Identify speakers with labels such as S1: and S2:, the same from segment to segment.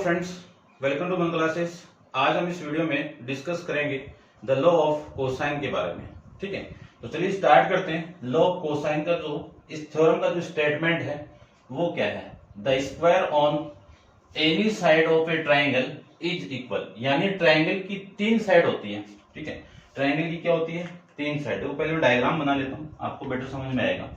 S1: Friends, welcome to मन classes. आज हम इस वीडियो में डिस्कस करेंगे द लॉ ऑफ कोसाइन के बारे में। ठीक है, तो चलिए स्टार्ट करते हैं। लॉ ऑफ कोसाइन का जो इस थ्योरम का जो स्टेटमेंट है वो क्या है? The square on any side of A triangle is equal, यानी ट्राइंगल की तीन साइड होती है। ठीक है, ट्राइंगल की क्या होती है? तीन साइड। तो पहले मैं डायग्राम बना लेता हूं, आपको बेटर समझ में आएगा।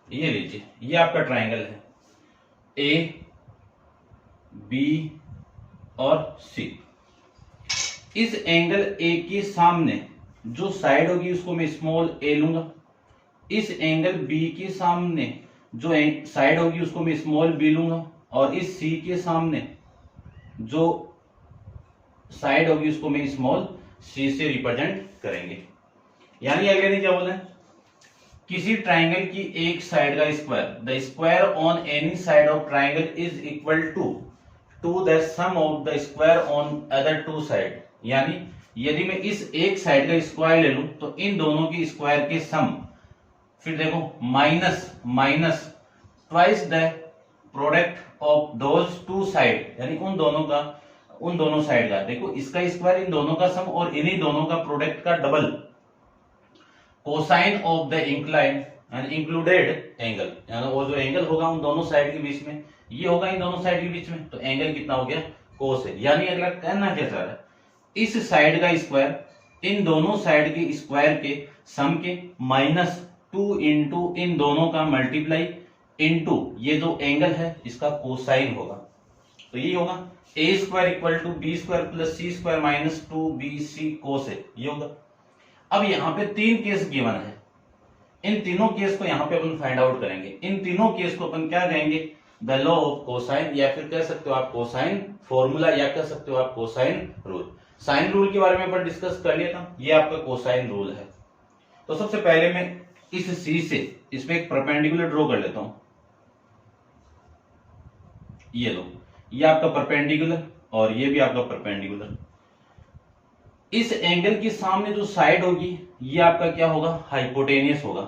S1: ये लीजिए, ये आपका ट्राइंगल है ए, बी और सी। इस एंगल ए के सामने जो साइड होगी उसको मैं स्मॉल ए लूंगा। इस एंगल बी के सामने जो साइड होगी उसको मैं स्मॉल बी लूंगा, और इस सी के सामने जो साइड होगी उसको मैं स्मॉल सी से रिप्रेजेंट करेंगे। यानी अगले ने क्या बोला है? किसी ट्राइंगल की एक साइड का square, the square on any side of triangle is equal to the sum of the square on other two side. यानी यदि मैं इस एक साइड का स्क्वायर ले लूं तो इन दोनों की स्क्वायर के सम, फिर देखो minus twice the product of those two side, यानी उन दोनों साइड का, देखो इसका स्क्वायर इन दोनों का सम और इन्हीं दोनों का प्रोडक्ट का double, cosine of the incline and included angle, यानी वो जो एंगल होगा उन दोनों साइड के बीच में, ये होगा इन दोनों साइड के बीच में, तो एंगल कितना हो गया? कोस है। यानी अगला कहना क्या चाह रहा है? इस साइड का स्क्वायर इन दोनों साइड के स्क्वायर के सम के माइनस 2 इंटू इन दोनों का मल्टीप्लाई इंटू ये जो एंगल है इसका कोसाइन होगा। तो ये होगा ए square equal to B square plus C square minus 2bc cos है, ये होगा। अब यहां पे तीन केस गिवन है, इन तीनों केस को यहां पे अपन फाइंड आउट करेंगे। इन तीनों केस को अपन क्या कहेंगे? द लॉ ऑफ कोसाइन, या फिर कह सकते हो आप कोसाइन फॉर्मूला, या कह सकते हो आप कोसाइन रूल। साइन रूल के बारे में अपन डिस्कस कर लिया था, ये आपका कोसाइन रूल है। तो सबसे पहले मैं इस सी से इसमें एक परपेंडिकुलर ड्रॉ कर लेता हूं। ये लो, ये आपका परपेंडिकुलर और ये भी आपका परपेंडिकुलर। इस एंगल के सामने जो साइड होगी ये आपका क्या होगा? हाइपोटेनियस होगा,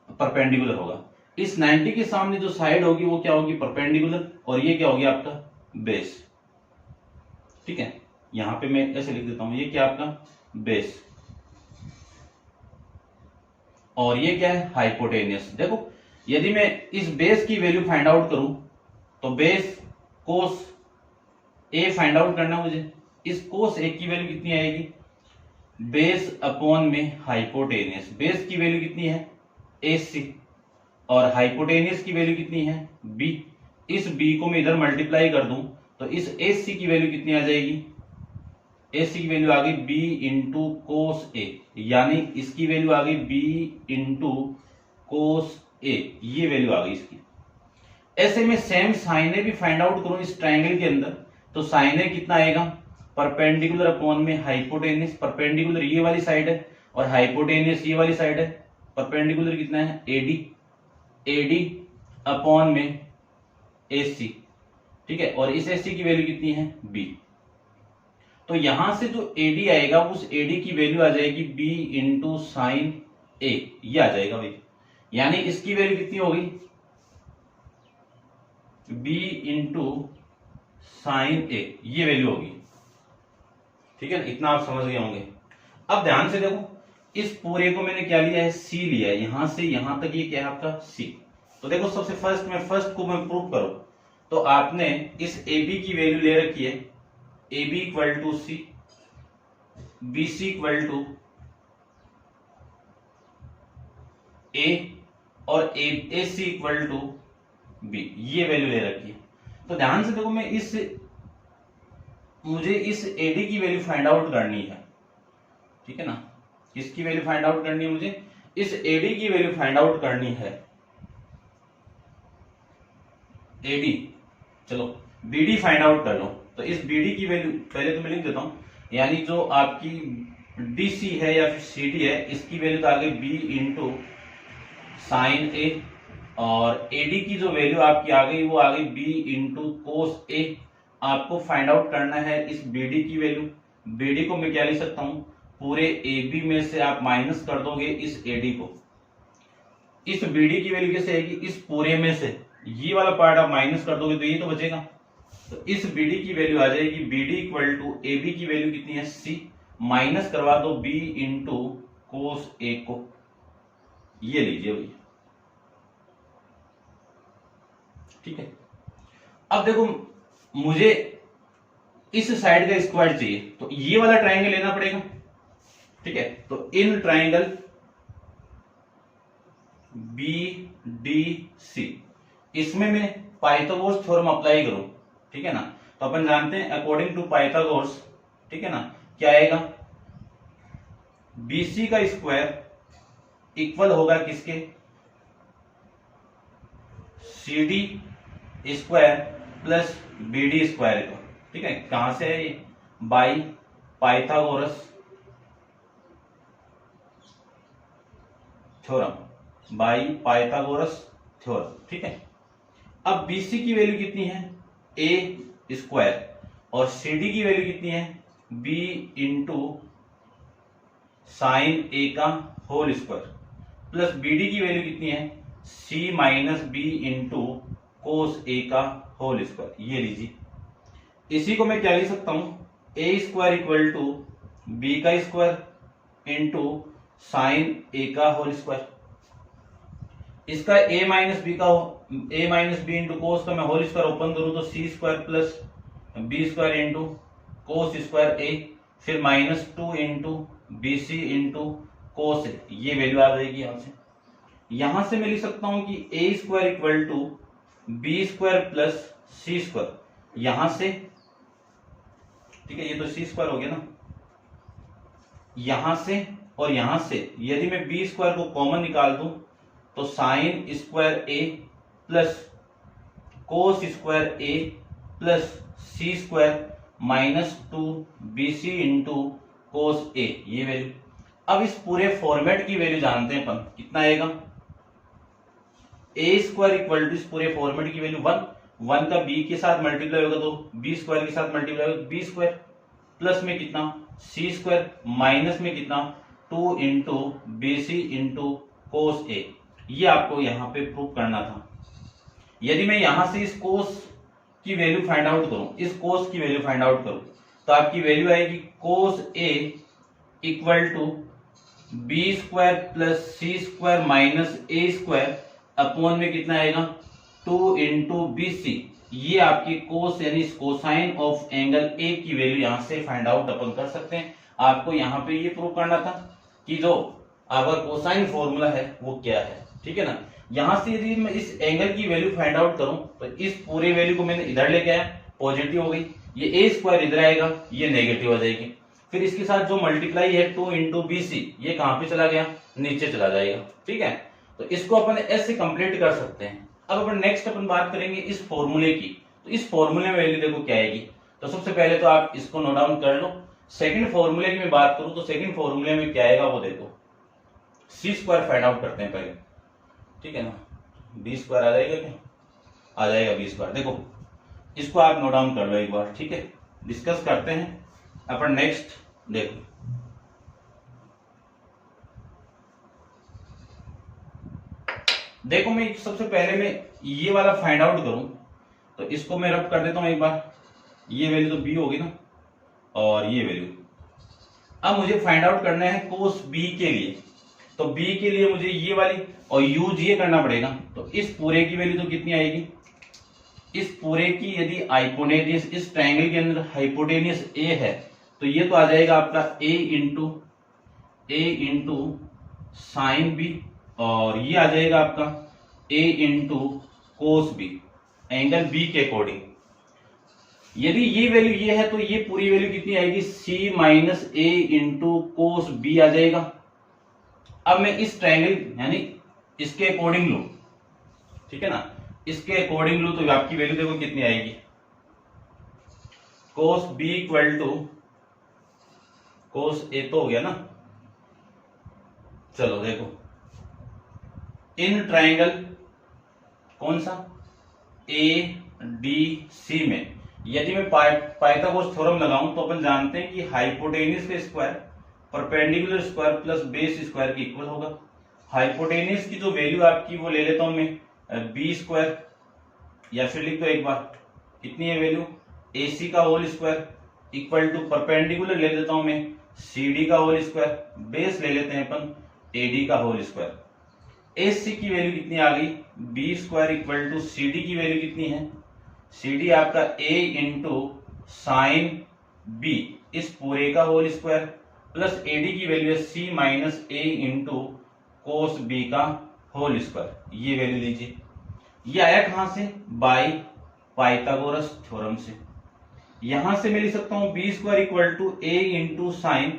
S1: परपेंडिकुलर होगा। इस 90 के सामने जो साइड होगी वो क्या होगी? परपेंडिकुलर, और ये क्या होगी? आपका बेस। ठीक है, यहां पे मैं ऐसे लिख देता हूं, ये क्या आपका? बेस, और ये क्या है? हाइपोटेनियस। देखो यदि मैं इस बेस की वैल्यू फाइंड आउट करूं तो बेस कोस ए फाइंड आउट करना मुझे। इस कोस ए की वैल्यू कितनी आएगी? बेस अपॉन में हाइपोटेनियस। बेस की वैल्यू कितनी है? AC, और हाइपोटेनियस की वैल्यू कितनी है? B। इस B को मैं इधर मल्टीप्लाई कर दूं तो इस AC की वैल्यू कितनी आ जाएगी? AC की वैल्यू आ गई B इंटू कोस ए, यानी इसकी वैल्यू आ गई B इंटू कोस ए, ये वैल्यू आ गई इसकी। ऐसे में सेम साइन ए भी फाइंड आउट करूं इस ट्राइंगल के अंदर, तो साइन ए कितना आएगा? परपेंडिकुलर अपॉन में हाइपोटेनियस। परपेंडिकुलर ये वाली साइड है और हाइपोटेनियस ये वाली साइड है। परपेंडिकुलर कितना है? AD अपॉन में AC। ठीक है, और इस AC की वैल्यू कितनी है? B। तो यहां से जो AD आएगा उस AD की वैल्यू आ जाएगी B इंटू साइन ए, ये आ जाएगा भाई। यानी इसकी वैल्यू कितनी होगी? B इंटू साइन ए, ये वैल्यू होगी। ठीक है, इतना आप समझ गए होंगे। अब ध्यान से देखो, इस पूरे को मैंने क्या लिया है? C लिया है। यहां से यहां तक ये क्या है? आपका C। तो देखो सबसे फर्स्ट को मैं प्रूव करूं तो आपने इस AB की वैल्यू ले रखी है, AB equal to C, BC equal to A और AC इक्वल टू B, ये वैल्यू ले रखी है। तो ध्यान से देखो, मुझे इस AD की वैल्यू फाइंड आउट करनी है। ठीक है ना, किसकी वैल्यू फाइंड आउट करनी है? मुझे इस AD की वैल्यू फाइंड आउट करनी है। AD, चलो BD फाइंड आउट कर लो। तो इस BD की वैल्यू पहले तो मैं लिख देता हूं, यानी जो आपकी DC है या फिर CD है, इसकी वैल्यू तो आ गई B इंटू साइन ए और एडी की जो वैल्यू आपकी आ गई वो आ गई बी इंटू कोस ए। आपको फाइंड आउट करना है इस बीडी की वैल्यू। बीडी को मैं क्या लिख सकता हूं, पूरे ए बी में से आप माइनस कर दोगे इस एडी को। इस बीडी की वैल्यू कैसे आएगी, इस पूरे में से ये वाला पार्ट आप माइनस कर दोगे तो ये तो बचेगा। तो इस बीडी की वैल्यू आ जाएगी BD equal to A B की वैल्यू कितनी है सी, माइनस करवा दो बी इंटू कोस ए को, ये लीजिए भैया। ठीक है, अब देखो मुझे इस साइड का स्क्वायर चाहिए तो ये वाला ट्राइंगल लेना पड़ेगा। ठीक है, तो in triangle B D C, इसमें मैं पाइथागोरस थ्योरम अप्लाई करूं, ठीक है ना। तो अपन जानते हैं अकॉर्डिंग टू पाइथागोरस, ठीक है ना, क्या आएगा, बीसी का स्क्वायर इक्वल होगा किसके, CD square plus BD square का। ठीक है, कहां से है ये, by Pythagoras theorem, by Pythagoras theorem. ठीक है, अब बीसी की वैल्यू कितनी है ए स्क्वायर और सीडी की वैल्यू कितनी है बी इंटू साइन ए का होल स्क्वायर प्लस बीडी की वैल्यू कितनी है C minus B into cos A का होल स्क्वायर। ये लीजिए, इसी को मैं क्या लिख सकता हूं, A square equal to B का स्क्वायर इंटू साइन ए का होल स्क्वायर। इसका A minus B into cos का मैं होल स्क्वायर ओपन करूं तो C square plus B square into cos square A, फिर minus 2 into B C into cos A, ये value आ जाएगी यहां से। यहां से मैं लिख सकता हूं कि A square equal to B square plus C square, यहां से, ठीक है, ये तो सी स्क्वायर हो गया ना, यहां से और यहां से यदि मैं बी स्क्वायर को कॉमन निकाल दूं तो sine square A plus cos square A plus C square minus 2 B C into cos A, ये वैल्यू। अब इस पूरे फॉर्मेट की वैल्यू जानते हैं अपन, कितना आएगा, ए स्क्वायर इक्वल टू इस पूरे फॉर्मेट की वैल्यू 1 का बी के साथ मल्टीप्लाई होगा तो बी स्क्वायर के साथ मल्टीप्लाई होगा बी स्क्वायर प्लस में कितना सी स्क्वायर माइनस में कितना 2 into B C into cos A. ये आपको यहां पे प्रूव करना था। यदि मैं यहां से इस कोस की वैल्यू फाइंड आउट करूं, इस कोस की वैल्यू फाइंड आउट करूं तो आपकी वैल्यू आएगी cos A equal to B square plus C square minus A square upon में कितना आएगा 2 इंटू बी सी। ये आपकी कोस यानी कोसाइन ऑफ एंगल ए की वैल्यू यहां से फाइंड आउट अपन कर सकते हैं। आपको यहां पे ये प्रूव करना था कि जो आपका कोसाइन फॉर्मूला है वो क्या है। ठीक है ना, यहां से यदि मैं इस एंगल की वैल्यू फाइंड आउट करूं तो इस पूरे वैल्यू को मैंने इधर लेके आया, पॉजिटिव हो गई, ये ए स्क्वायर इधर आएगा, ये नेगेटिव हो जाएगी। फिर इसके साथ जो मल्टीप्लाई है 2 इंटू बी सी, ये कहां पे चला गया, नीचे चला जाएगा। ठीक है, तो इसको अपन ऐसे कंप्लीट कर सकते हैं। अब अपन नेक्स्ट अपन बात करेंगे इस फॉर्मूले की। तो इस फॉर्मूले में वैल्यू देखो क्या आएगी, तो सबसे पहले तो आप इसको नोट डाउन कर लो। सेकंड फॉर्मूले की मैं बात करूं तो सेकंड फॉर्मूले में क्या आएगा वो देखो, सी स्क्वायर फाइंड आउट करते हैं पहले। ठीक है ना, बी स्क्वायर आ जाएगा क्या, आ जाएगा बी स्क्वायर। देखो इसको आप नोट डाउन कर लो एक बार, ठीक है, डिस्कस करते हैं अपन नेक्स्ट। देखो देखो मैं सबसे पहले मैं ये वाला फाइंड आउट करूं तो इसको मैं रब कर देता हूं एक बार। ये वैल्यू तो बी होगी ना, और ये वैल्यू। अब मुझे फाइंड आउट करना है कोस बी के लिए, तो बी के लिए मुझे ये वाली और यूज ये करना पड़ेगा। तो इस पूरे की वैल्यू तो कितनी आएगी, इस पूरे की यदि हाइपोटेनियस, इस ट्रायंगल के अंदर हाइपोटेनियस ए है तो ये तो आ जाएगा आपका ए इंटू साइन बी, और ये आ जाएगा आपका A into cos B, angle B के अकॉर्डिंग। यदि ये वैल्यू ये है तो ये पूरी वैल्यू कितनी आएगी, सी minus A into cos B आ जाएगा। अब मैं इस ट्रायंगल यानी इसके अकॉर्डिंग लू, ठीक है ना, इसके अकॉर्डिंग लू तो आपकी वैल्यू देखो कितनी आएगी, कोस बी इक्वल टू कोस ए तो हो गया ना। चलो देखो इन ट्रायंगल कौन सा, ए डी सी में यदि मैं पाइथागोरस थ्योरम लगाऊं तो अपन जानते हैं कि हाइपोटेनियस का square perpendicular square plus base square के इक्वल होगा। हाइपोटेनियस की जो वैल्यू आपकी वो ले लेता हूं मैं बी स्क्वायर, या फिर लिख दो एक बार, कितनी है वैल्यू, ए सी का whole square equal to perpendicular ले लेता हूं मैं सी डी का होल स्क्वायर, बेस ले लेते हैं अपन ए डी का होल स्क्वायर। ए सी की वैल्यू कितनी आ गई, B square equal to C D की वैल्यू कितनी है, सी डी आपका ए इंटू साइन बी इस पूरे का whole square plus A D की वैल्यू है C minus A into cos B का होल स्क्वायर, ये वैल्यू लीजिए। ये आया कहां से, बाई पाइथागोरस थ्योरम से। यहां से मैं लिख सकता हूं B square equal to A into sine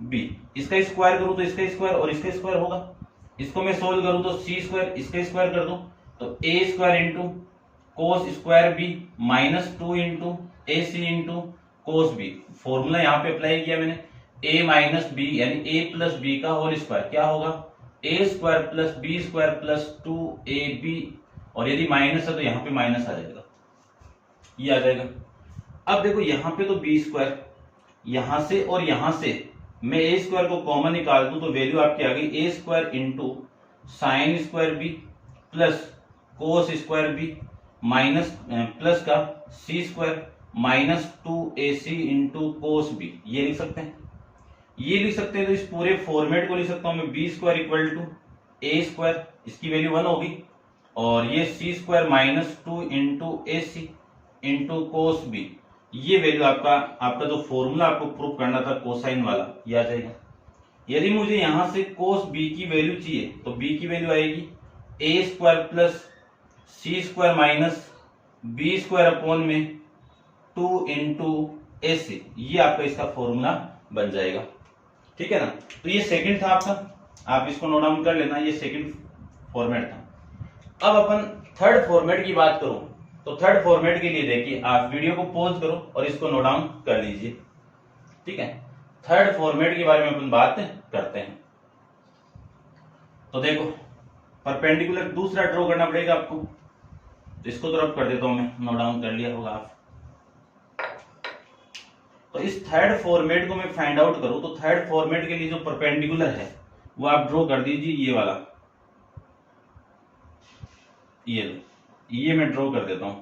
S1: B, इसका स्क्वायर करूं तो इसका स्क्वायर और इसका स्क्वायर होगा, इसको मैं सोल्व करूं तो सी स्क्वायर इसका स्क्वायर कर दूं तो a square into cos square b minus 2 into A C into cos b. Formula यहां पे अप्लाई किया मैंने, ए माइनस बी यानी ए प्लस बी का होल स्क्वायर क्या होगा, ए square plus B square plus 2ab, और यदि माइनस है तो यहाँ पे माइनस आ जाएगा, ये आ जाएगा। अब देखो यहाँ पे तो बी स्क्वायर, यहां से और यहां से मैं ए स्क्वायर को कॉमन निकाल दूं तो वैल्यू आपकी आ गई a square into sine square b plus cos square b minus plus का c square minus 2ac into cos B, ये लिख सकते हैं, ये लिख सकते हैं। तो इस पूरे फॉर्मेट को लिख सकता हूं मैं B square equal to A square, इसकी वैल्यू 1 होगी, और ये सी स्क्वायर माइनस 2 इंटू ए सी इंटू कोस बी, ये वैल्यू आपका जो फॉर्मूला आपको प्रूव करना था कोसाइन वाला, ये आ जाएगा। यदि मुझे यहां से कोस बी की वैल्यू चाहिए तो बी की वैल्यू आएगी a square plus C square minus b square upon में 2 इंटू ए सी, ये आपका इसका फॉर्मूला बन जाएगा, ठीक है ना। तो ये सेकंड था आपका, आप इसको नोट डाउन कर लेना, ये सेकंड फॉर्मेट था। अब अपन थर्ड फॉर्मेट की बात करूं तो थर्ड फॉर्मेट के लिए देखिए, आप वीडियो को पॉज करो और इसको नोट डाउन कर लीजिए, ठीक है। थर्ड फॉर्मेट के बारे में अपन बात करते हैं। तो देखो परपेंडिकुलर दूसरा ड्रॉ करना पड़ेगा आपको, तो इसको तो रब कर देता हूं मैं, नोट डाउन कर लिया होगा आप। तो इस थर्ड फॉर्मेट को मैं फाइंड आउट करूं तो थर्ड फॉर्मेट के लिए जो परपेंडिकुलर है वो आप ड्रॉ कर दीजिए, ये वाला, ये लो, ये मैं ड्रॉ कर देता हूं,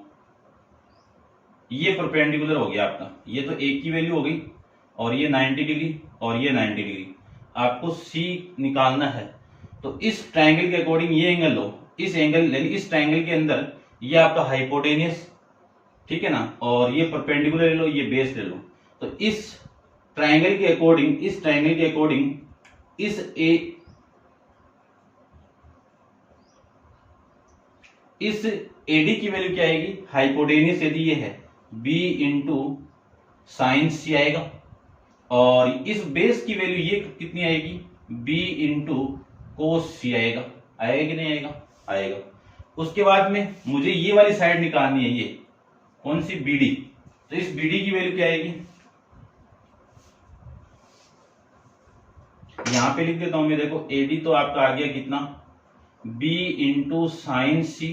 S1: ये परपेंडिकुलर हो गया आपका, ये तो एक की वैल्यू हो गई और ये 90 डिग्री और ये 90 डिग्री, आपको सी निकालना है। तो इस ट्रायंगल के अकॉर्डिंग ये एंगल लो, इस एंगल यानी इस ट्रायंगल के अंदर ये आपका हाइपोटेनियस, ठीक है ना, और ये परपेंडिकुलर ले लो, ये बेस ले लो। तो इस ट्रायंगल के अकॉर्डिंग इस एडी की वैल्यू क्या आएगी, हाइपोटेनियस यदि ये है बी इंटू साइन सी आएगा, और इस बेस की वैल्यू ये कितनी आएगी, बी इंटू कोस सी आएगा, आएगा कि नहीं आएगा, आएगा। उसके बाद में मुझे ये वाली साइड निकालनी है, ये कौन सी, बीडी। तो इस बीडी की वैल्यू क्या आएगी, यहां पे लिख देता हूं मैं, देखो एडी तो आपका आ गया कितना, बी इंटू साइन सी,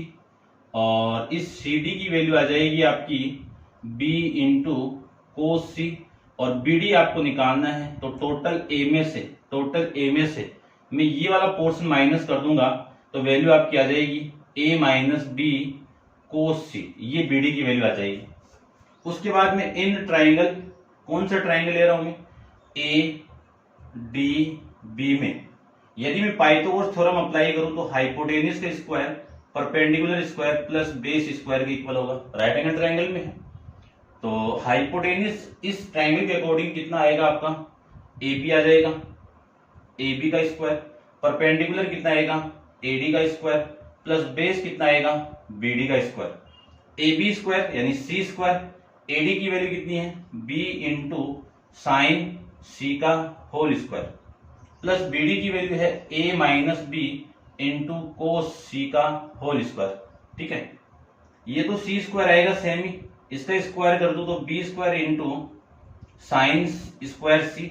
S1: और इस सी डी की वैल्यू आ जाएगी आपकी बी इंटू कोस सी, और बी डी आपको निकालना है। तो टोटल ए में से मैं ये वाला पोर्शन माइनस कर दूंगा तो वैल्यू आपकी आ जाएगी ए माइनस बी कोस सी, ये बी डी की वैल्यू आ जाएगी। उसके बाद में इन ट्राइंगल, कौन सा ट्राइंगल ले रहा हूं मैं, ए डी बी में यदि मैं पाइथागोरस थ्योरम अप्लाई करूं तो हाइपोटेनियस का square perpendicular square plus base square के इक्वल होगा, राइट एंगल ट्रायंगल में है। तो हाइपोटेनियस इस ट्रायंगल के अकॉर्डिंग कितना आएगा आपका, ए बी आ जाएगा, ए बी का स्क्वायर, परपेंडिकुलर कितना आएगा, ए डी का स्क्वायर, प्लस बेस कितना आएगा, बी डी का स्क्वायर, ए बी स्क्वायर यानी सी स्क्वायर, ए डी की वैल्यू कितनी है, बी इंटू साइन सी का whole square, plus B D की वैल्यू है A minus B into cos C का होल स्क्वायर, ठीक है। ये तो सी स्क्वायर आएगा सेम ही, इसका स्क्वायर कर दो तो b square into sine square c,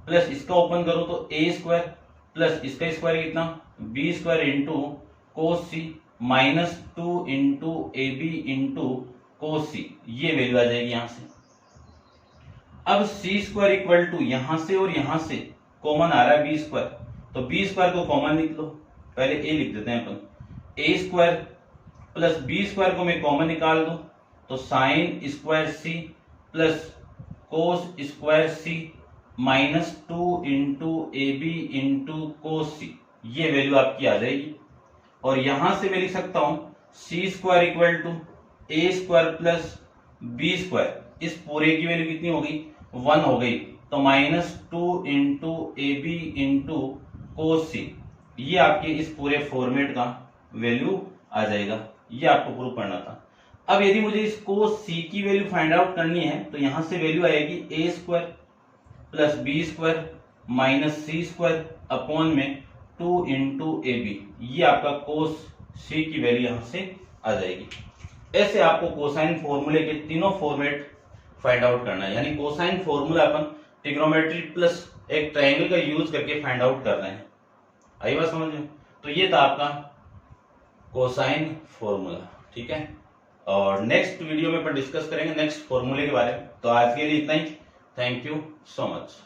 S1: plus इसका ओपन करो तो ए स्क्वायर, प्लस इसका स्क्वायर कितना, b square into cos c, -2 into a b into cos c, ये वैल्यू आ जाएगी यहां से। अब सी स्क्वायर इक्वल टू यहां से और यहां से कॉमन आ रहा है बी स्क्वायर, तो बी स्क्वायर को कॉमन लिख लो, पहले ए लिख देते हैं अपन, a square plus B square को मैं कॉमन निकाल दूं तो sine square c plus cos square c -2 into a b into cos c, ये वैल्यू आपकी आ जाएगी। और यहां से मैं लिख सकता हूं c square equal to A square plus B square, इस पूरे की वैल्यू कितनी हो गई 1 हो गई, तो -2 into a b into cos c, ये आपके इस पूरे फॉर्मेट का वैल्यू आ जाएगा। ये आपको प्रूव करना था। अब यदि मुझे इस कोस सी की वैल्यू फाइंड आउट करनी है तो यहां से वैल्यू आएगी a square plus B square minus c square upon में 2 इंटू ए बी, ये आपका कोस सी की वैल्यू यहां से आ जाएगी। ऐसे आपको कोसाइन फॉर्मूले के तीनों फॉर्मेट फाइंड आउट करना है, यानी कोसाइन फॉर्मूला अपन ट्रिग्नोमेट्री प्लस एक ट्रायंगल का यूज करके फाइंड आउट कर रहे हैं। आई बात समझ में? तो ये था आपका कोसाइन फॉर्मूला, ठीक है। और नेक्स्ट वीडियो में अपन डिस्कस करेंगे नेक्स्ट फॉर्मूले के बारे में। तो आज के लिए इतना ही, थैंक यू सो मच।